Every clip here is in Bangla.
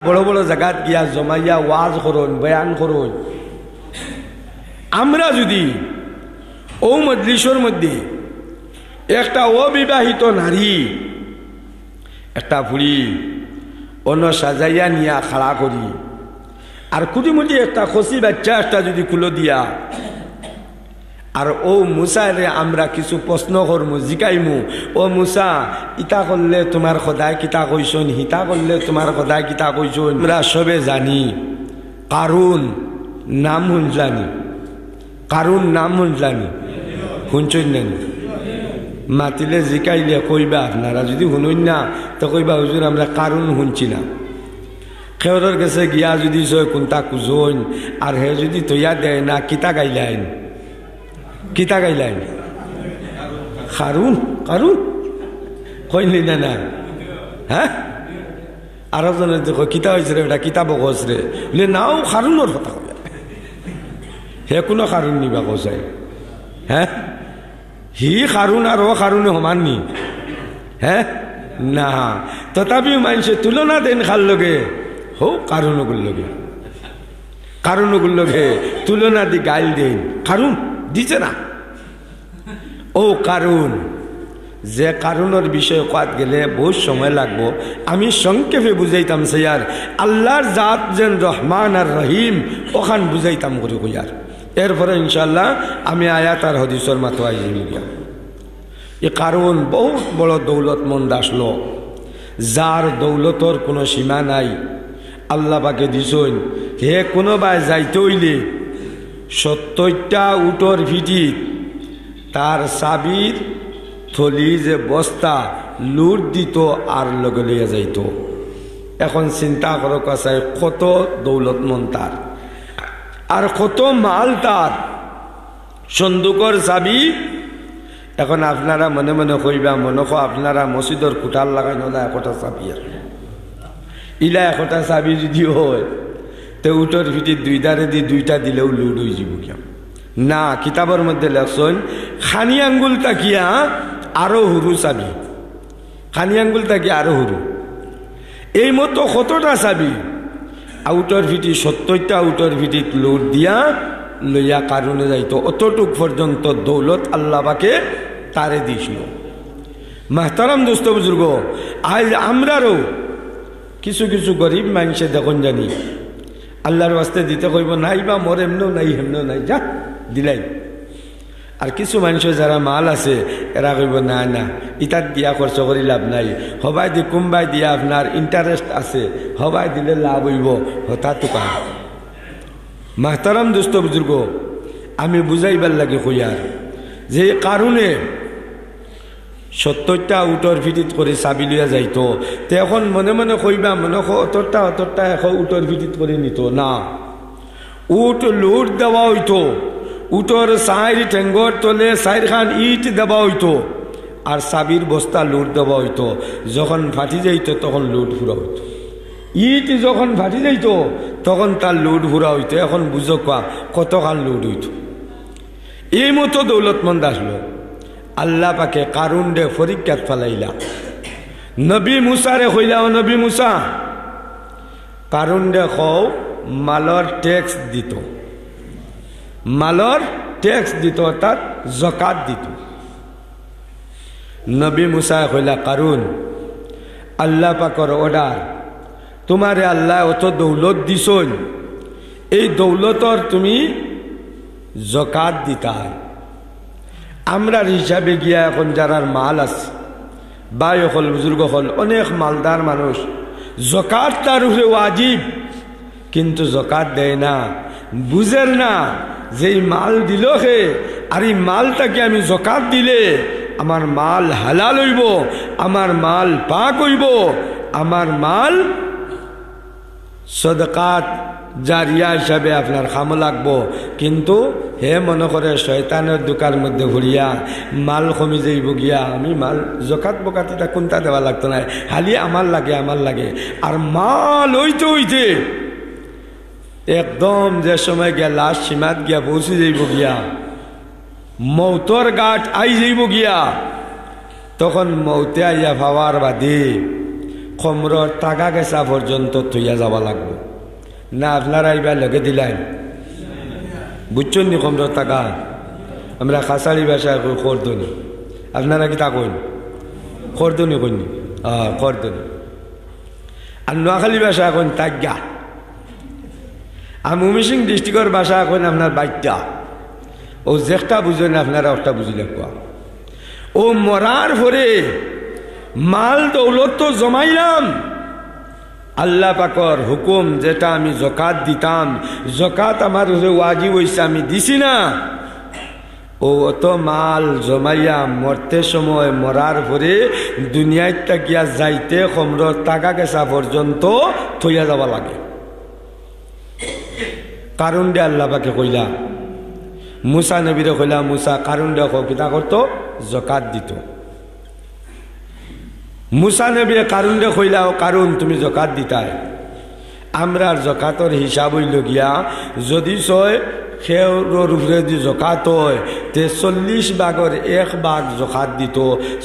বড় বড় জায়গাত গিয়া জমাইয়া ওয়াজ করুন, বয়ান করুন। আমরা যদি ও মজলিসের মধ্যে একটা অবিবাহিত নারী একটা ফুড়ি অন্য সাজাইয়া নিয়া খাড়া করি, আর কুটিমুটি একটা খসি বাচ্চা একটা যদি কুলো দিয়া, আর ও মুসারে আমরা কিছু প্রশ্ন করমু, জিকাইমু, ও মুসা ইতা করলে তোমার খোদায় কিতা কইসন, হিতা করলে তোমার খোদায় কিতা কইসন। আমরা সবে জানি কারুন নাম শুনজানি, কারুন নাম শুনজানি, শুনছেন নেন? মাতিলে জিকাইলে কইবা, আপনারা যদি শুনুন না তো কইবা হুজুর আমরা কারুন শুনছি না। খেওরের কাছে গিয়া যদি জয় কোনটা কুজইন, আর হে যদি তৈয়া দেয় না, কিতা গাইলাইন, কিতা গাইলাইন? কারুন, কারুন কইলি না না? হ্যাঁ, আর জনের দেখো কিতা হয়েছে রে, এটা কিতা বকস রে, বলে নাও কারুনের কথা কইয়া, হে কোনো কারুন নিবা কসাই? হ্যাঁ, হি কারুন আর ও কারুনে সমান নি? হ্যাঁ না, তথাপিও মানুষে তুলনা দেন খার লগে, হো কারুনগুর লগে, কারুনগুর লগে তুলনা দি গাইল দেন, কারুন দিছে না। ও কারুন, যে কারুনের বিষয়ে কাত গেলে বহুত সময় লাগবো, আমি সংক্ষেপে বুঝাইতাম স্যার। আল্লাহর জাত যেন রহমান আর রহিম, ওখান বুঝাইতাম করে কইয়ার। এরপরে ইনশাল্লাহ আমি আয়াত আর হদিসের মাতো আইজি গিয়া। এ কারণ বহুত বড় দৌলতমন্দ আসলো, যার দৌলতর কোনো সীমা নাই। আল্লাহ পাকে দিছইন, হে কোনোবাই যাইতে হইলে 70টা উটর ভিটিত তার চাবির থলি যে বস্তা লুট দিত আর লগে লইয়া যাইত। এখন চিন্তা করো কাছাই কত দৌলতমন্দ তার, আর কত মাল তার, সন্দুকর চাবি। এখন আপনারা মনে মনে কইবা, মনে কো আপনারা মসজিদর কুটাল লাগাই না একটা চাবি, আর ইলা একটা চাবি যদি হয় তো উটর ভিটির দুইটারে দি দুইটা দিলেও লুট হয়ে যাব কিয়া না। কিতাবের মধ্যে লেখছেন খানি আঙ্গুল তাকিয়া আরো হুরু চাবি, খানি আঙ্গুল তাকিয়া আরো হুরু। এই মতো কতটা চাবি আউটর ভিটি 70টা আউটর ভিটিত লুট দিয়া লইয়া কারণে যাইত। অতটুক পর্যন্ত দৌলত আল্লাহকে তারে দিছিল। মাহতারাম দোস্ত বুজুর্গ, আজ আমরারও কিছু কিছু গরিব মানুষে দেখুন জানি আল্লাহর ওয়াস্তে দিতে কইব নাই, বা মোর এমনও নাই হেমনও নাই, যা দিলাই। আর কিছু মানুষের যারা মাল আছে এরা কইব না না ইটার দিয়া খরচ করি লাভ নাই, হবাই দি কুম্বাই দিয়া আপনার ইন্টারেস্ট আছে, হবাই দিলে লাভ হইব, হতা তোকা। মাহতারাম দোস্ত বুজুর্গ, আমি বুঝাইবার লাগে কইয়ার যে কারণে 70টা উটর ভিটিত করে চাবি লইয়া যাইতো, তো এখন মনে মনে কইবা, মনে অতটা এখন উটর ভিটিত করে নিত না। উট লুট দেওয়া হইতো, উটর সাইর ঠেঙ্গর তলে সাইর খান ইট দেওয়া হইতো, আর চাবির বস্তা লুট দেওয়া হইতো। যখন ফাটি যাইতো তখন লুট ফুরা হইতো। ইট যখন ফাটি যাইতো তখন তার লুট ফুরা হইতো। এখন বুঝো কতখান লুট হইতো। এই মতো দৌলতমন্দ আসলো। আল্লাহ পাকে কারুন দে পরীক্ষাত ফেলাইলা। নবী মুসারে কইলা, ও নবী মুসা, কারুন দে কও মালর ট্যাক্স দিত, মালর ট্যাক্স দিত, অর্থাৎ জকাত দিত। নবী মুসা কইলা, কারুন আল্লাহ পাকর অর্ডার, তোমারে আল্লাহ অত দৌলত দিছন, এই দৌলতর তুমি জকাত দিতা। আমরা হিসাবে গিয়া এখন যারার মাল আছে, ভাই হল বুজুর্গ হল, অনেক মালদার মানুষ, জকাত তার উপরে ওয়াজিব, কিন্তু জকাত দেয় না, বুঝের না যে এই মাল দিল হে, আর এই মালটাকে আমি জকাত দিলে আমার মাল হালাল হইব, আমার মাল পাক হইব, আমার মাল সদকাত জারিয়া হিসাবে আপনার খাম লাগবো। কিন্তু হে মনে করে শয়তানের দোকার মধ্যে ঘুরিয়া মাল কমি যাইব গিয়া, আমি মাল জকাত বকাতিটা কোনটা দেওয়া লাগতো না, খালি আমার লাগে আমার লাগে। আর মাল হইতে হইতে একদম যে সময় গিয়া লাস্ট সীমাত গিয়া পৌঁছে যাইব গিয়া, মৌতর গাঠ আই যাইব গিয়া, তখন মৌতে আইয়া ভাবার বাদে খমরর টাকা গেছা পর্যন্ত থইয়া যাওয়া লাগবে না আপনারা এইবার লগে দিলেন বুঝছেন নি খমরর টাকা আমরা খাসাড়ি ভাষায় কই খরদনি আপনারা কি তা কইন খরদনি কইনি খরদনি আর নোয়াখালী ভাষা এখন তাজ্ঞা আর ময়মনসিংহ ডিস্ট্রিক্টের ভাষা এখন আপনার বাইটা ও যেটা বুঝেন আপনারা ওটা বুঝিলে কোয়া ও মরার পরে মাল দৌলত তো জমাইলাম আল্লাহ পাকর হুকুম যেটা আমি জকাত দিতাম জকাত আমার ওয়াজিব হইছে আমি দিছি না ও অত মাল জমাইয়া মরতে সময় মরার পরে দুনিয়ায় তাকিয়া যাইতে খমরর টাকা গেছা পর্যন্ত থইয়া যাওয়া লাগে কারণ দে আল্লাহ পাকে কইলা মুসা নবীরে কইলা মুসা কারণ দে কিতা করতো জকাত দিত মুসা নবী কারণ দে কইলা কারণ তুমি জকাত দিতাই আমরা জকাতর হিসাব হইল গিয়া যদি ছয় খেউর উপরে যদি জকাত হয় তে 40 ভাগের 1 ভাগ জকাত দিত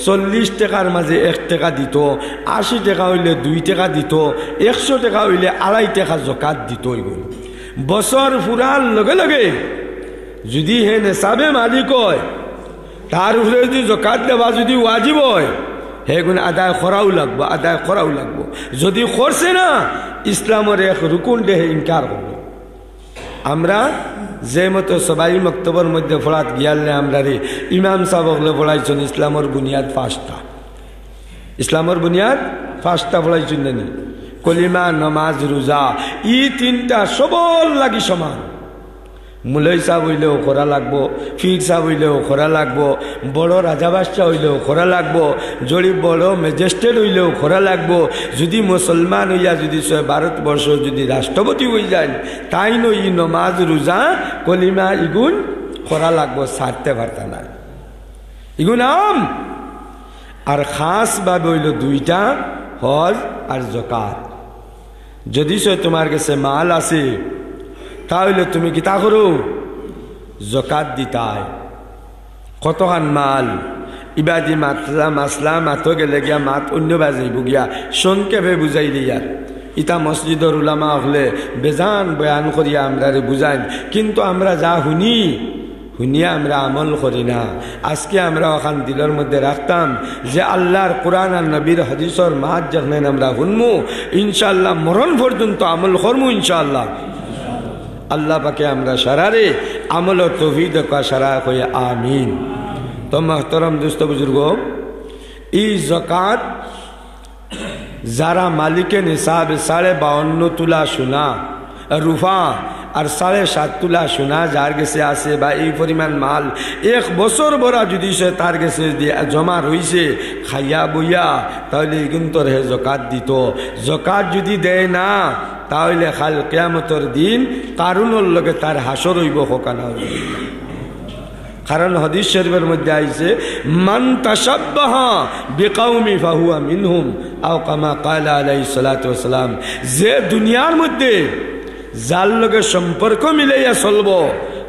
40 টাকার মাঝে 1 টাকা দিত 80 টাকা হইলে 2 টাকা দিত 100 টাকা হইলে 2.5 টাকা জকাত দিত এগুলো বছর ফুরার লগে লগে যদি হে নেশাবে মালিক হয় তার উপরে যদি জকাত দেওয়া যদি ওয়াজিব হয় হেগুন আদায় করাও লাগবো যদি করছে না ইসলামের এক রুকুন দেহে ইনকার করবে আমরা যে মতো সবাই মক্তবর মধ্যে পড়াত গিয়ালে আমরা রে ইমাম সাহেবলে পড়াইছেন ইসলামের বুনিয়াদ 5টা ইসলামের বুনিয়াদ 5টা পড়াইছেন নি কলিমা নামাজ রোজা ই 3টা সবল লাগি সমান মুলই সাহেব হইলেও করা লাগবো ফির সাহেব হইলেও করা লাগবো বড় রাজা বাদশাহ হইলেও করা লাগবো যদি বড় ম্যাজিস্ট্রেট হইলেও করা লাগবো যদি মুসলমান হইয়া যদি ভারতবর্ষ যদি রাষ্ট্রপতি হয়ে যায় তাই নই নমাজ রোজা কলিমা ইগুন করা লাগবো ছাড়তে পারতা না ইগুন আর খাস ভাবে হইল 2টা হজ আর জকাত যদি তোমার কাছে মাল আছে তাহলে তুমি কিতা করো জকাত দিতাই কতখান মাল ইবাদি মাসলা মাতো গেলে গিয়া মাত অন্য বাজাইব গিয়া সংক্ষেপে বুঝাই দিয়ার ইতা মসজিদর উলামা হলে বেজান বয়ান করিয়া আমরা বুঝাইন কিন্তু আমরা যা শুনিয়া আমরা আমল করি না আজকে আমরা ওখান দিলের মধ্যে রাখতাম যে আল্লাহর কোরআন আর নবীর হাদিসর মাত যখন আমরা শুনমু ইনশাআল্লাহ মরণ পর্যন্ত আমল করমু ইনশাআল্লাহ আল্লাহ পাকে আমরা সারারে আমল ও তৌফিক কা সারা কই আমিন তো মোহতরম দোস্ত বুজুর্গ এই যাকাত যারা মালিকে নিসাব 52.5 তোলা সোনা রূপা আর 7.5 তোলা সোনা যার গেছে আছে বা এই পরিমাণ মাল 1 বছর ভরা যদি সে তার গেছে জমা রইছে খাইয়া বইয়া তাহলে কিন্তু হে যাকাত দিত যাকাত যদি দেয় না তাহলে কাল কিয়ামতের দিন কারুনের লগে তার হাসর হইব হোকানা কারণ হাদিস শরীফের মধ্যে আইছে মান তাশাব্বাহা বিকাউমি ফাহুয়া মিনহুম আও কামা ক্বালা আলাইহিস সালাতু ওয়াস সালাম যে দুনিয়ার মধ্যে যার লগে সম্পর্ক মিলাইয়া চলবো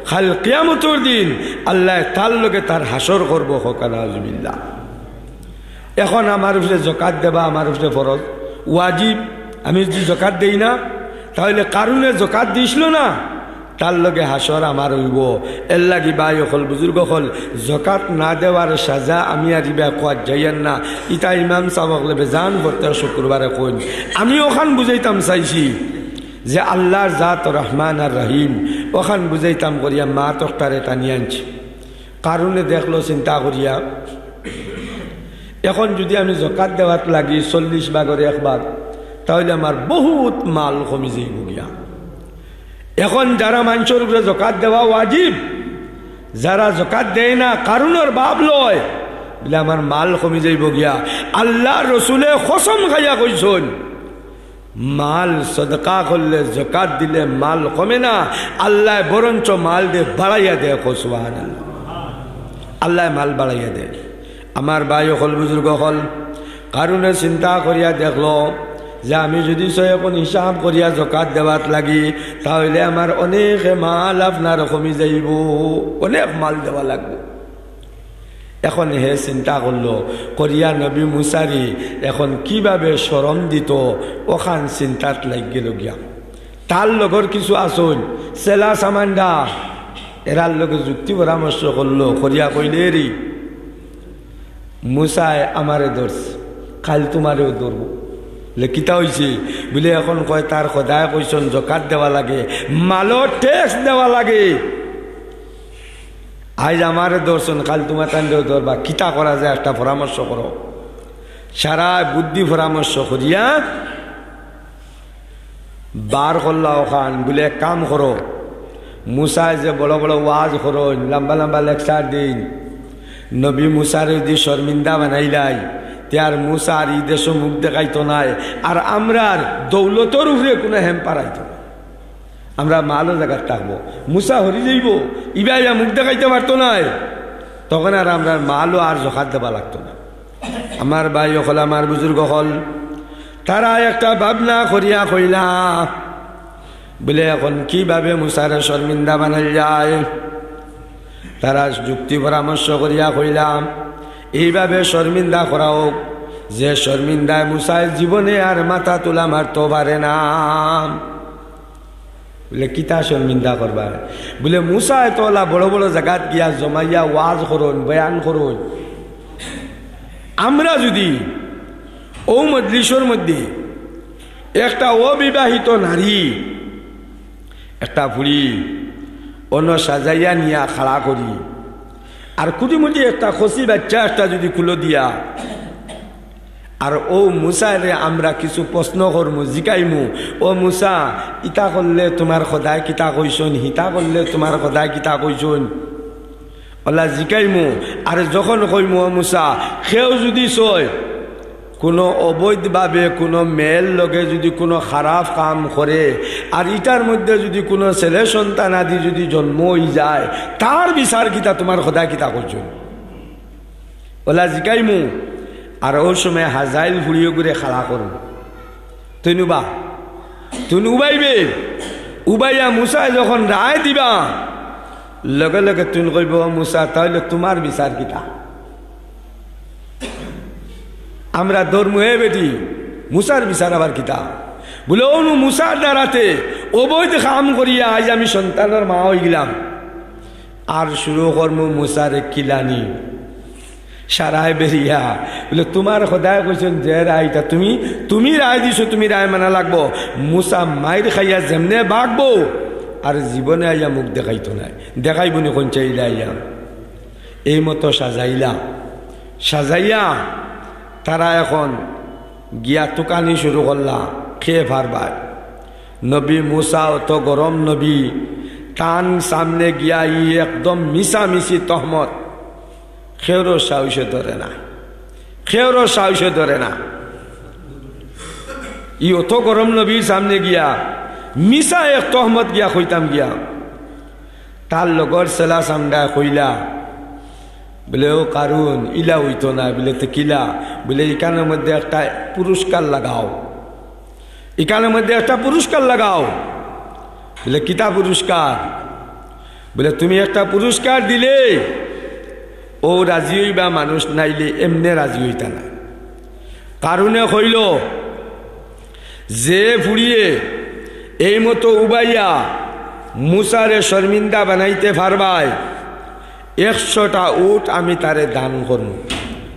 কাল কিয়ামতের দিন আল্লাহ তার লগে তার হাসর করব হোকানা আযবিল্লাহ এখন আমার উপরে যাকাত দেবা আমার উপরে ফরজ ওয়াজিব আমি যদি যাকাত দেই না তাহলে কারণে যাকাত দিছিল না তার লগে হাসর আমার হইব এর লাগি ভাই হল বুজুর্গ হল যাকাত না দেওয়ার সাজা আমি আর ইবা কোয়া যাইয়েন না ইতা ইমাম সাহেব বেজান বর্তে শুক্রবারে কইন আমি ওখান বুঝাইতাম চাইছি যে আল্লাহর জাত রহমান আর রহিম ওখান বুঝাইতাম করিয়া মা তক্তারে টানি আনছি কারণে দেখলো চিন্তা করিয়া এখন যদি আমি যাকাত দেওয়াত লাগি 40 ভাগের 1 ভাগ তাহলে আমার বহুত মাল কমি যাইব গিয়া এখন যারা মানুষের উপরে যাকাত দেওয়া ওয়াজিব যারা যাকাত দেয় না কারণের ভাব লয় বলে আমার মাল কমি যাইব গিয়া আল্লাহ রসুলে কসম খাইয়া কইছেন মাল সদকা করলে যাকাত দিলে মাল কমে না আল্লাহ বরঞ্চ মাল দিয়ে বাড়াইয়া দেয় সুবহানাল্লাহ আল্লাহ মাল বাড়াইয়া দেয় আমার ভাই হল বুজুর্গ হল কারণে চিন্তা করিয়া দেখলো যে আমি যদি এখন হিসাব করিয়া যাকাত দেওয়াত লাগি তাহলে আমার অনেক মাল আপনার কমি যাইব অনেক মাল দেওয়া লাগবে এখন হে চিন্তা করলো করিয়া নবী মুসারি এখন কিভাবে শরম দিত ওখান চিন্তাত লাগ গেল গিয়া তার লগর কিছু আসুন সেলা সামান্ডা এরার লগে যুক্তি পরামর্শ করলো করিয়া কইলে রে মুসায় আমারে ধরছে কাল তোমারেও ধরবো লেখিতা হয়েছে বলে এখন কয় তার সদায় কইসন জকাত দেওয়া লাগে মালৰ ট্যাক্স দেওয়া লাগে আজ আমারে দর্শন কাল তোমার তান্ডেও ধরবা কিতা করা যায় একটা পরামর্শ করো সারা বুদ্ধি পরামর্শ করিয়া বার করলা ওখান বলে এক কাম করো মুসায় যে বড় বড় ওয়াজ করো লম্বা লম্বা লেকচার দিন নবী মুসার যদি শর্মিন্দা বানাইলাই তার মুসার এই দেশ মুখ দেখাইতো নাই আর আমরার দৌলতর উপরে কোনো হেম্পার আইতো না আমরা মালও জায়গায় থাকবো মুসা হরি যাইব ইবাইয়া মুখ দেখাইতে পারতো নাই তখন আর আমরা মালও আর জখাত দেবা লাগতো না আমার ভাই হল আমার বুজুর্গ হল তারা একটা ভাবনা করিয়া কইলা বলে এখন কিভাবে মুসারে শর্মিন্দা বানাই যায় তারা যুক্তি পরামর্শ করিয়া কইলাম এইভাবে শর্মিন্দা করা হোক যে শর্মিন্দায় মুসায় জীবনে আর মাথা তোলা মারতে পারে না বলে কিতা শর্মিন্দা করবা বলে মুসায় তোলা বড় বড় জায়গাত গিয়া জমাইয়া ওয়াজ করুন বয়ান করুন আমরা যদি ও মজলিসের মধ্যে একটা অবিবাহিত নারী একটা বুড়ি অন্য সাজাইয়া নিয়া খাড়া করি আর কুটিমুটি একটা খসি বাচ্চা একটা যদি খুলো দিয়া আর ও মুসারে আমরা কিছু প্রশ্ন করমু জিকাইমু ও মুসা ইতা করলে তোমার সদায় কিতা কইসন হিতা করলে তোমার সদায় কিতা কইসন ওলা জিকাইমু আর যখন কইমু ও মুসা সেও যদি চয় কোনো অবৈধভাবে কোনো মেয়ের লগে যদি কোনো খারাপ কাম করে আর ইটার মধ্যে যদি কোনো ছেলে সন্তান আদি যদি জন্ম হয়ে যায় তার বিচার কিতা তোমার সদায় কিতা করছুন ওলা জিকাইমু আর ওই সময় হাজাইল ফুড়িয়ে ঘুরে খাড়া করুন তুই নুবা তুই উবাইবে উবাইয়া মুসায় যখন রায় দিবা লগে লগে তুই কইব মুসা তাহলে তোমার বিচার কিতা আমরা ধর্ম হে বেটি মুসার বিচার আবার কিতা বলে অনু মুসার দ্বারাতে অবৈধ কাম করিয়া আজ আমি সন্তানের মা হয়ে গেলাম আর শুরু কর্ম মুসারে কিলানি সারায় বেরিয়া বলে তোমার সদায় কইছেন যে রায়টা তুমি রায় দিছো তুমি রায় মানা লাগবো মুসা মাইর খাইয়া যেমনে বাগবো আর জীবনে আইয়া মুখ দেখাইতো নাই দেখাইব নি কোন চাইলে আইয়া এই মতো সাজাইয়া তারা এখন গিয়া তুকানি শুরু করলা খেয়ে ফারবার নবী মুসা অত গরম নবী তান সামনে গিয়া ই একদম মিশামিশি তহমত খেউরো সাহসে ধরে না ই অত গরম নবীর সামনে গিয়া মিশা এক তহমত গিয়া কইতাম গিয়া তার লগর সেলা সামডা কইলা বলে ও কারণ ইলা হইতো না বলে তো কিলা বলে এখানের মধ্যে একটা পুরস্কার লাগাও বলে কিতা পুরস্কার বলে তুমি একটা পুরস্কার দিলে ও রাজি হইবা মানুষ নাইলে এমনে রাজি হইতা না কারণে হইল যে ফুড়িয়ে এই মতো উবাইয়া মুসারে শর্মিন্দা বানাইতে পারবাই 100টা উট আমি তারে দান করব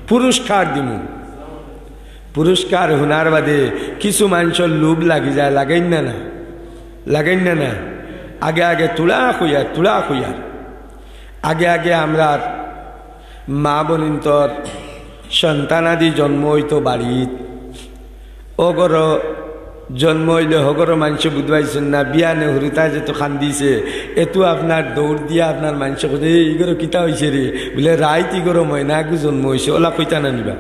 পুরস্কার দিব পুরস্কার হুনার বাদে কিছু মানুষের লোভ লাগি যায় লাগাইন না আগে তুলা খুইয়ার আগে আমরা মা বনিন্তর সন্তানাদি জন্ম হইতো বাড়িত অগর জন্ম হইলে হগর মানুষ বুধবাইছেন না বিয়া নেহরুতা যেত খান্দিছে এতো আপনার দৌড় দিয়া আপনার মানুষ কোথায় ইগর কিতা হয়েছে রে বলে রাইত ইগর ময়না একটু জন্ম হয়েছে ওলা কইতা না নিবা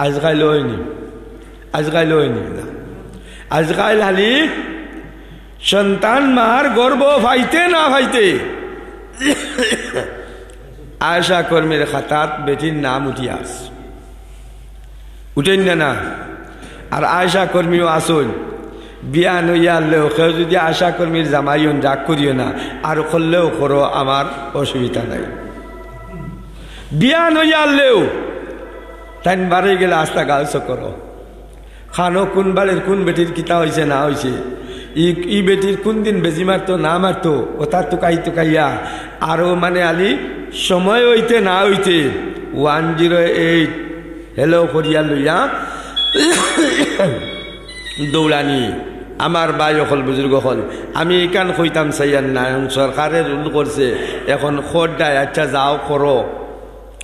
আজকাল হয়নি না আজকাল হালি সন্তান মার গর্ব ফাইতে না ফাইতে আয়সা কর্মীর খাতাত বেটির নাম উঠেন না আর আয়সা কর্মীও আসুন বিয়া নইয়া আনলেও কেউ যদি আশা কর্মীর জামাইন রাগ করিও না আর করলেও করো আমার অসুবিধা নাই বিয়ান হইয়া আনলেও তাই বাড়ি গেলে আস্তা গাছ করো খানো কোন বাড়ির কোন বেটির কিতা হয়েছে না হয়েছে ই বেটির কোন দিন বেজি মারতো না মারতো ওটা টুকাইয়া আরো মানে আলি সময় হইতে না হইতে 108 হেলো করিয়া লইয়া দৌড়ানি আমার ভাই হল বুজুর্গ হল আমি এখান কইতাম চাইয়ান না সরকারে রুল করছে এখন খোঁজ দেয় আচ্ছা যাও করো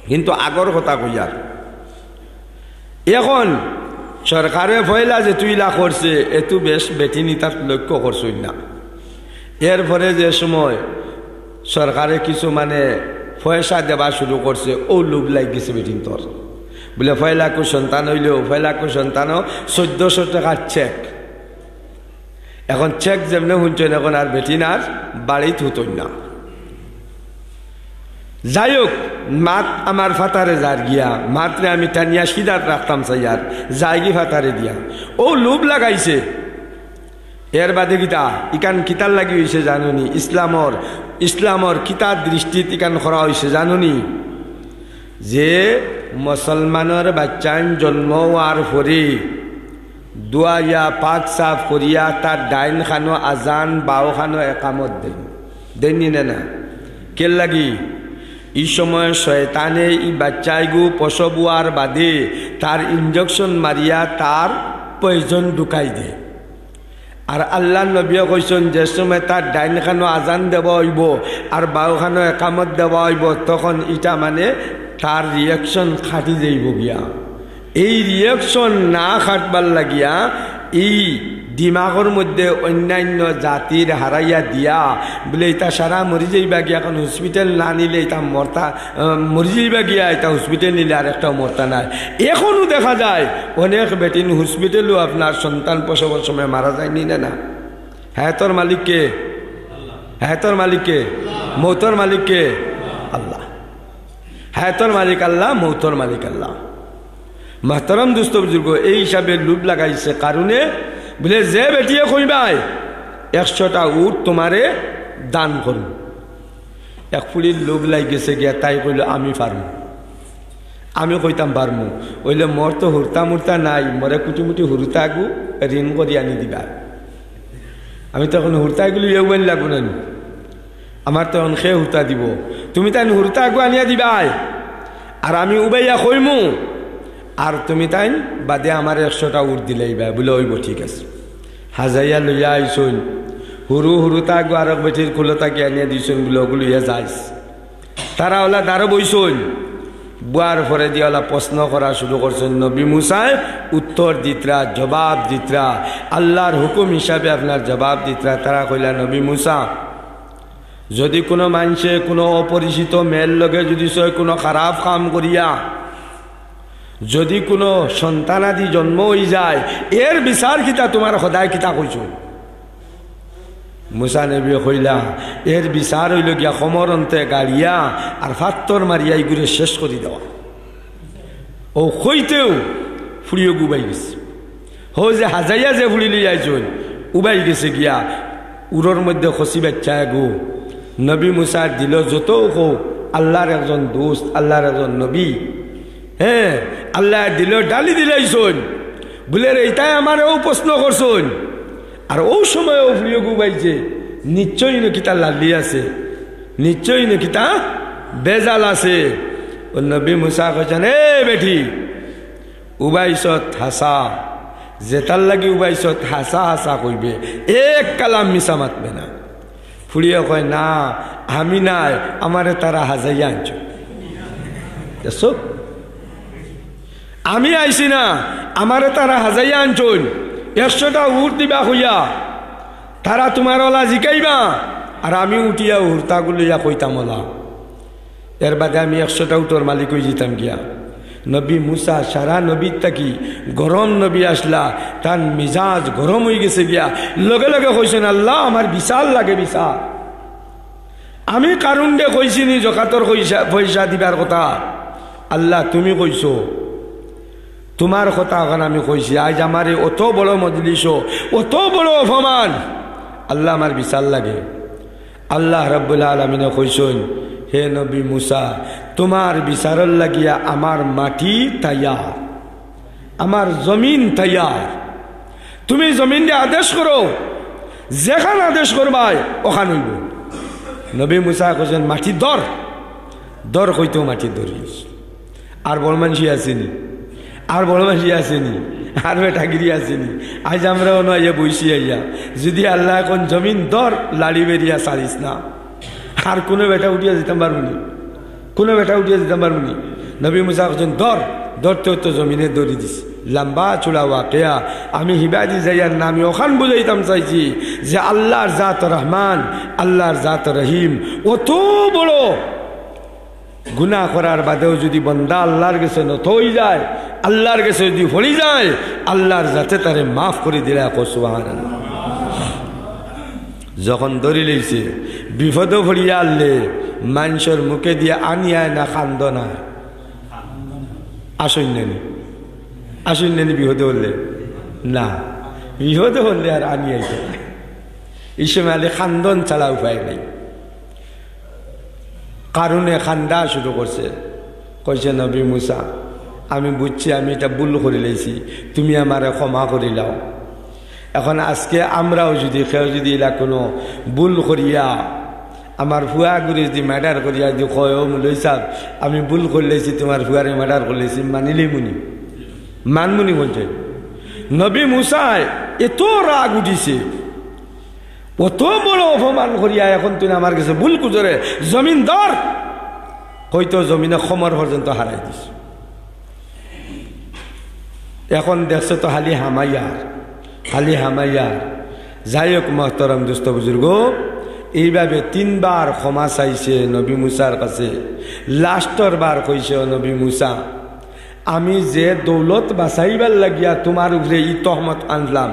কিন্তু আগর কথা কইয়ার এখন সরকারে ফয়লা যে তুইলা করছে এতু বেশ বেটিনি তার লক্ষ্য করছই না এরপরে যে সময় সরকারে কিছু মানে পয়সা দেওয়া শুরু করছে ও লোভ লাগ গেছে বেটিন তোর বলে ফয়লাকু সন্তান হইলেও ফয়লাকু সন্তানও 1400 টাকার চেক এখন চেক যেমনি শুনছেন এখন আর বেটিনার বাড়িত হতই না যাই হোক মাত আমার ফাতারে যার গিয়া মাত্রে আমি টানিয়া সিদার রাখতাম চাইয়ার যাইগি ফাতারে দিয়া ও লোভ লাগাইছে এর বাদে কিতা ইকান কিতার লাগি হয়েছে জানুনি ইসলামর কিতার দৃষ্টিত ইকান করা হয়েছে জানুনি যে মুসলমানের বাচ্চান জন্ম হওয়ার পরে দুয়াইয়া পাক সাফ করিয়া তার ডাইন খানো আজান বাও খানো একামত দেননি না কে লাগি এই সময় শয়তানে ই বাচ্চাইগু প্রসব হওয়ার বাদে তার ইঞ্জেকশন মারিয়া তার পয়জন ঢুকাই দে আর আল্লাহ নবী কইছেন যে সময় তার ডাইন খানো আজান দেওয়া হইব আর বাও খানো একামত দেওয়া হইব তখন ইটা মানে তার রিয়াকশন খাটি যাইব গিয়া এই রিয়াকশন না খাটবার লাগিয়া এই দিমাগর মধ্যে অন্যান্য জাতির হারাইয়া দিয়া বলে এটা সারা মরি যাইবা গিয়া এখন হসপিটাল না নিলে এটা মরতা মরি যাইবা গিয়া এটা হসপিটাল নিলে আর একটা মরতা নাই এখনও দেখা যায় অনেক বেটিন হসপিটালও আপনার সন্তান প্রসবের সময় মারা যায়নি না হায়াতর মালিককে হায়াতর মালিককে মৌতর মালিককে আল্লাহ হায়াতর মালিক আল্লাহ মৌতর মালিক আল্লাহ মাহতারাম দুস্থ বুজুর্গ এই হিসাবে লুপ লাগাইছে কারণে বলে যে বেটিয়ে কইবাই 100টা উট তোমারে দান করুন এক ফুলির লোভ লাগিয়েছে গিয়া তাই কইল আমি পারমু আমি কইতাম পারমু ওইলে মোর তো হুরতা মুরতা নাই মরে কুটিমুটি হুরতা আগু ঋণ করি আনি দিবা আমি তখন হুরতাগুলো ইয়েবেন লাগবো না আমার তখন সে হুরতা দিব তুমি তাই হুরতা আগু আনিয়া দিবাই আর আমি উবাইয়া কইমু আর তুমি তাই বাদে আমার 100টা উঠ দিলেই বা বলে ওইব ঠিক আছে হাজাইয়া লইয়া আইসুন হুরু হুরুতা গো আর বেটির খুলতাকে আনিয়া দিছুন বলে ওগুলো ইয়া যাইস তারা ওলা দাঁড়ো বইসুন বুয়ার পরে দিয়ে ওলা প্রশ্ন করা শুরু করছেন নবী মুসায় উত্তর দিতরা জবাব দিতরা আল্লাহর হুকুম হিসাবে আপনার জবাব দিতরা তারা কইলা নবী মুসা যদি কোনো মানুষে কোনো অপরিচিত মেয়ের লগে যদি সে কোনো খারাপ কাম করিয়া যদি কোনো সন্তানাদি জন্ম হয়ে যায় এর বিচার কিতা তোমার সদায় কিতা কইছো মুসা নবী কইলা এর বিচার হইল গিয়া সমরন্তে গাড়িয়া আর ফাত্তর মারিয়া এইগুলো শেষ করে দেওয়া ও কইতেও ফুড়িও গুবাই গেছে হো যে হাজাইয়া যে ফুড়ি লিয়ে আইছুন উবাই গেছে গিয়া উড়োর মধ্যে খসি বাচ্চা গো নবী মুসার দিল যত হোক আল্লাহর একজন দোস্ত আল্লাহর একজন নবী হ্যাঁ আল্লাহ দিল ডালি দিলাইছুন বলে এইটাই আমার ও প্রশ্ন করছুন আর ও সময় ও ফুড়িও গুবাইছে নিশ্চয়ই নাকি তা লাল্লি আছে নিশ্চয়ই নাকি তা বেজাল আছে ও নবী মুসা কইছেন এ বেটি উবাইছত হাসা যেটার লাগি উবাইছত হাসা হাসা কইবে এক কালাম মিশা মাতবে না ফুড়িয়ে কয় না আমি নাই আমারে তারা হাজাইয়া আনছ আমি আইছি না আমারে তারা হাজাইয়া আনছুন 100টা উঠ দিবা হইয়া তারা তোমার ওলা জিকাইবা আর আমি উঠিয়া হুরতাগুলো ইয়া কইতাম ওলা এর বাদে আমি 100টা উঠোর মালিক হয়ে যেতাম গিয়া নবী মুসা সারা নবীর থাকি গরম নবী আসলা তার মিজাজ গরম হয়ে গেছে গিয়া লগে লগে কইছেন আল্লাহ আমার বিশাল লাগে বিশাল আমি কারণ দে কইছিনি জকাতর পয়সা দিবার কথা আল্লাহ তুমি কইছো তোমার কথা এখন আমি কইছি আজ আমার অত বড় মজলিস অত বড় অপমান আল্লাহ আমার বিশাল লাগে আল্লাহ রাব্বুল আলামিনে কইছেন হে নবী মুসা তোমার বিচারর লাগিয়া আমার মাটি তৈয়ার, আমার জমিন তৈয়ার। তুমি জমিন দিয়ে আদেশ করো, যেখানে আদেশ করবাই ওখান হইব। নবী মুসা কইছেন মাটি দর দর কইতেও মাটি ধরিস। আর বড় মানুষই আসেনি, আর বড় মানুষই আসেনি, আর বেটাগিরি আসেনি। আজ আমরাও নয় বইসি আইয়া যদি আল্লাহ এখন জমিন দর লাড়ি বেরিয়া সারিস না, আর কোনো বেটা উঠিয়া যেতাম পারবনি, কোনো বেটা উঠিয়া যেতাম পারবনি। নবী মুসা কইছেন দর দরতে তো জমিনে দৌড়ি দিস। লম্বা চূড়া ওয়াকিয়া আমি হিবাদি যাইয়ার না, আমি ওখান বুঝাইতাম চাইছি যে আল্লাহর জাত রহমান, আল্লাহর জাত রহিম। অত বড় গুনাহ করার বাদেও যদি বন্দা আল্লাহর কাছে নত হয়ে যায়, আল্লাহর কাছে যদি ফলি যায়, আল্লাহর জাতে তারে মাফ করে দিলে সুবহানাল্লাহ। যখন ধরি লইছে বিপদ ভরিয়া আনলে মানুষের মুখে দিয়ে আনিয়ায় না খান্দ না, আসন্যানি আসন্যানি বিপদে হলে না, বিপদে হলে আর আনিয়াইতে এই সময় আলে খান্দন ছাড়া উপায় নেই। কারণে খান্দা শুরু করছে, কইছে নবী মুসা আমি বুঝছি আমি এটা ভুল করে লেছি, তুমি আমারে ক্ষমা করে লাও। এখন আজকে আমরাও যদি কেউ যদি এলা কোনো ভুল করিয়া আমার ফুয়া গুড়ি যদি ম্যাটার করিয়া যদি কয় ও মুলই সাহেব আমি ভুল করে লেছি, তোমার ফুয়ারে ম্যাটার করে লেছি, মানিলেই মুনি মানমুনি বলছে। নবী মুসায় এত রাগ উঠিছে, অত বড় অপমান করিয়া এখন তুই আমার কাছে ভুল কুজরে জমিন দর হয়তো জমিনে খমর পর্যন্ত হারাই দিস। এখন দেখছে তো হালি হামাইয়ার, হালি হামাইয়ার। যাই হোক মহতরম দুস্থ বুজুর্গ, এইভাবে 3 বার ক্ষমা চাইছে নবী মুসার কাছে। লাস্টর বার কইছে নবী মুসা আমি যে দৌলত বাঁচাইবার লাগিয়া তোমার উপরে ই তহমত আনলাম,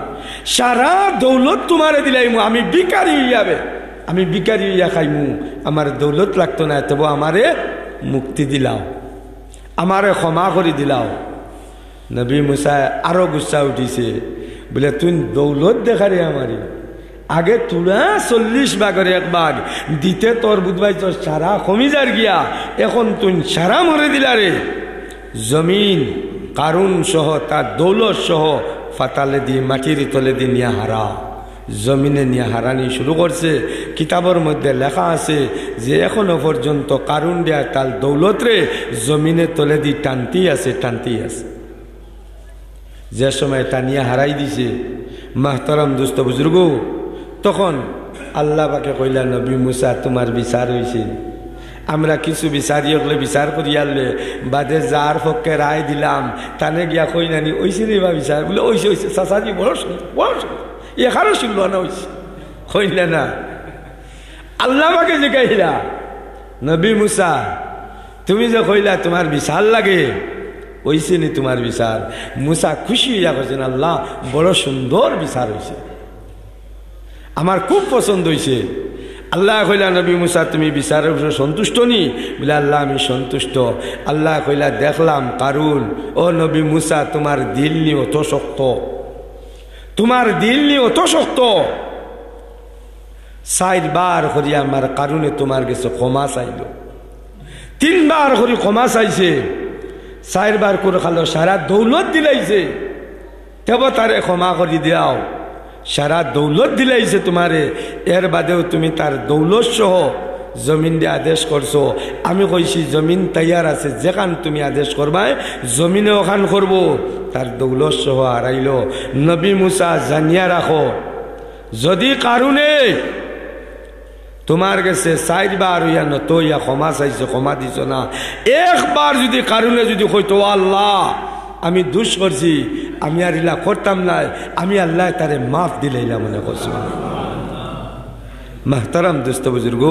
সারা দৌলত তোমারে দিলাইমু, আমি বিকারি হইয়াবে, আমি বিকারি হইয়া খাইমু, আমার দৌলত লাগতো না, তবু আমারে মুক্তি দিলাও, আমারে ক্ষমা করে দিলাও। নবী মুসা আরো গুসা উঠিছে, বলে তুই দৌলত দেখারে আমারে, আগে তুলা 40 ভাগের 1 ভাগ দিতে তোর বুধবাই তোর সারা কমি যার গিয়া, এখন তুই সারা মরে দিলা রে। জমিন কারুন সহ তার দৌলত সহ ফাতালে দিয়ে মাটির তলে দিয়ে নিয়ে হারা, জমিনে নিয়ে হারানি শুরু করছে। কিতাবের মধ্যে লেখা আছে যে এখনো পর্যন্ত কারুন দেয়া তার দৌলত রে জমিনে তলে দিয়ে টানতি আছে, টানতি আছে। যে সময় তা নিয়ে হারাই দিছে মাহতারাম দোস্ত বুজুর্গ, তখন আল্লাহ পাকে কইলা নবী মুসা তোমার বিচার হয়েছে, আমরা কিছু বিচারি হলে বিচার করি আনলে বাদে যার পক্ষে রায় দিলাম তানে গিয়া কই নানি ওইসে রে বা বিচার বলে ওইসে ওইসে চাচাজি বড় সুন্দর, বড় সুন্দর, এখানেও শুনল না ওইসে কইলে না। আল্লাহ পাকে যে কইলা নবী মুসা তুমি যে কইলা তোমার বিচার লাগে, ওইসে নি তোমার বিচার। মুসা খুশি হইয়া করছেন আল্লাহ বড় সুন্দর বিচার হয়েছে, আমার খুব পছন্দ হয়েছে। আল্লাহ কইলা নবী মুসা তুমি বিচারের উপরে সন্তুষ্ট নি? বলে আল্লাহ আমি সন্তুষ্ট। আল্লাহ কইলা দেখলাম কারুন ও নবী মুসা তোমার দিল নি অত শক্ত, তোমার দিল নি অত শক্ত। 4 বার করিয়া আমার কারুনে তোমার কাছে ক্ষমা চাইল, 3 বার করি ক্ষমা চাইছে, 4 বার করে খালো সারা দৌলত দিলাইছে, তবে তারে ক্ষমা করি দাও। সারা দৌলত দিলাইছে তোমারে, এর বাদেও তুমি তার দৌলত সহ জমিন দিয়ে আদেশ করছো। আমি কইছি জমিন তৈয়ার আছে, যেখান তুমি আদেশ করবায় জমিনে ওখান করবো। তার দৌলত সহ হারাইল। নবী মুসা জানিয়া রাখো, যদি কারুনে তোমার কাছে 4 বার হইয়া নত হইয়া ক্ষমা চাইছে, ক্ষমা দিছ না, 1 বার যদি কারুনে যদি কইতো আল্লাহ আমি দুষ করছি, আমি আর ইলা করতাম না, আমি আল্লাহ তারে মাফ দিলাইলাম মনে করছি। মাহতারাম দোস্ত বুজুর্গ।